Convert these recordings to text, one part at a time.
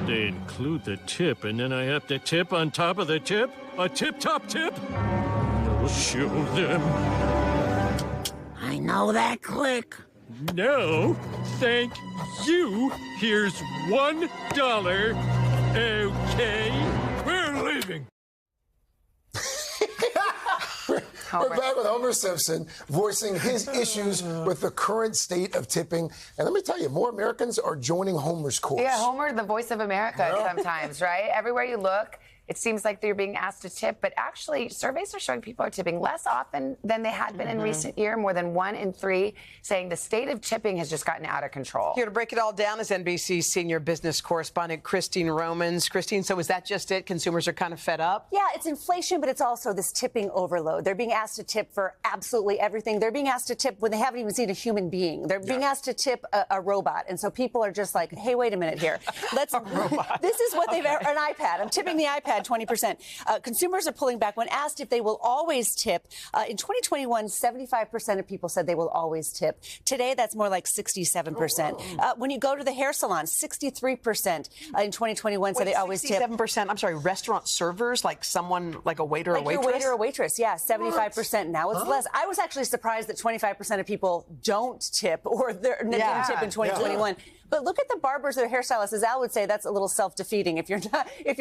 They include the tip, and then I have to tip on top of the tip? A tip-top tip? I'll show them. I know that click. No, thank you. Here's $1. Okay, we're leaving. We're back with Homer Simpson voicing his issues with the current state of tipping. And let me tell you, more Americans are joining Homer's cause. Yeah, Homer, the voice of America sometimes, right? Everywhere you look, it seems like they're being asked to tip. But actually, surveys are showing people are tipping less often than they had been in recent years. More than 1 in 3 saying the state of tipping has just gotten out of control. Here to break it all down is NBC's senior business correspondent, Christine Romans. Christine, so is that just it? Consumers are kind of fed up? Yeah, it's inflation, but it's also this tipping overload. They're being asked to tip for absolutely everything. They're being asked to tip when they haven't even seen a human being. They're being asked to tip a robot. And so people are just like, hey, wait a minute here. This is what they've, an iPad. I'm tipping the iPad 20%. Consumers are pulling back when asked if they will always tip. In 2021, 75% of people said they will always tip. Today, that's more like 67%. When you go to the hair salon, 63% in 2021 said they always tip. 67%, I'm sorry, restaurant servers, like someone, like a waiter or like waitress? Your waiter or waitress, yeah, 75%. Now it's less. I was actually surprised that 25% of people don't tip or didn't tip in 2021. But look at the barbers or the hairstylists. As Al would say, that's a little self-defeating if you're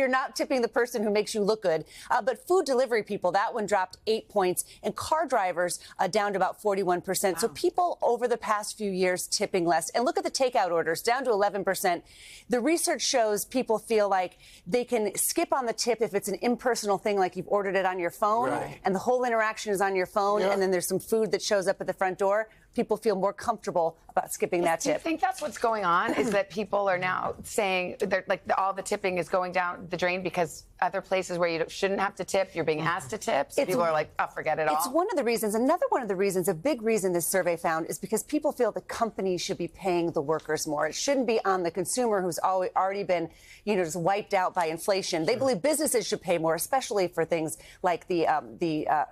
not tipping the person who makes you look good. But food delivery people, that one dropped 8 points, and car drivers down to about 41%. Wow. So people over the past few years tipping less. And look at the takeout orders, down to 11%. The research shows people feel like they can skip on the tip if it's an impersonal thing, like you've ordered it on your phone, and the whole interaction is on your phone, and then there's some food that shows up at the front door. People feel more comfortable about skipping that tip. Do you think that's what's going on? Is that people are now saying all the tipping is going down the drain because other places where you shouldn't have to tip, you're being asked to tip? So people are like, oh, forget it all. It's one of the reasons. Another one of the reasons, a big reason this survey found, is because people feel the companies should be paying the workers more. It shouldn't be on the consumer who's already been, just wiped out by inflation. They believe businesses should pay more, especially for things like the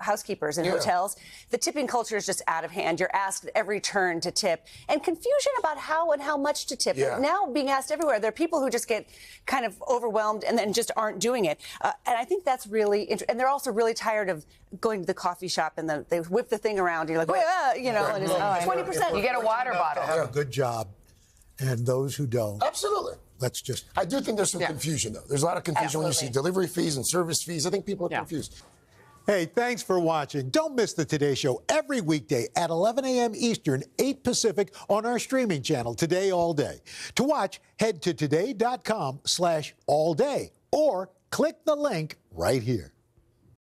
housekeepers in hotels. The tipping culture is just out of hand. You're asked at every turn to tip, and confusion about how and how much to tip. Now being asked everywhere. There are people who just get kind of overwhelmed and then just aren't doing it. And I think that's really interesting. And they're also really tired of going to the coffee shop and they whip the thing around. You're like, and it's 20%. You get a water bottle. Have a good job. And those who don't. Absolutely. I do think there's some confusion, though. There's a lot of confusion when you see delivery fees and service fees. I think people are confused. Hey, thanks for watching. Don't miss the Today Show every weekday at 11 a.m. Eastern, 8 Pacific on our streaming channel, Today All Day. To watch, head to today.com/allday or click the link right here.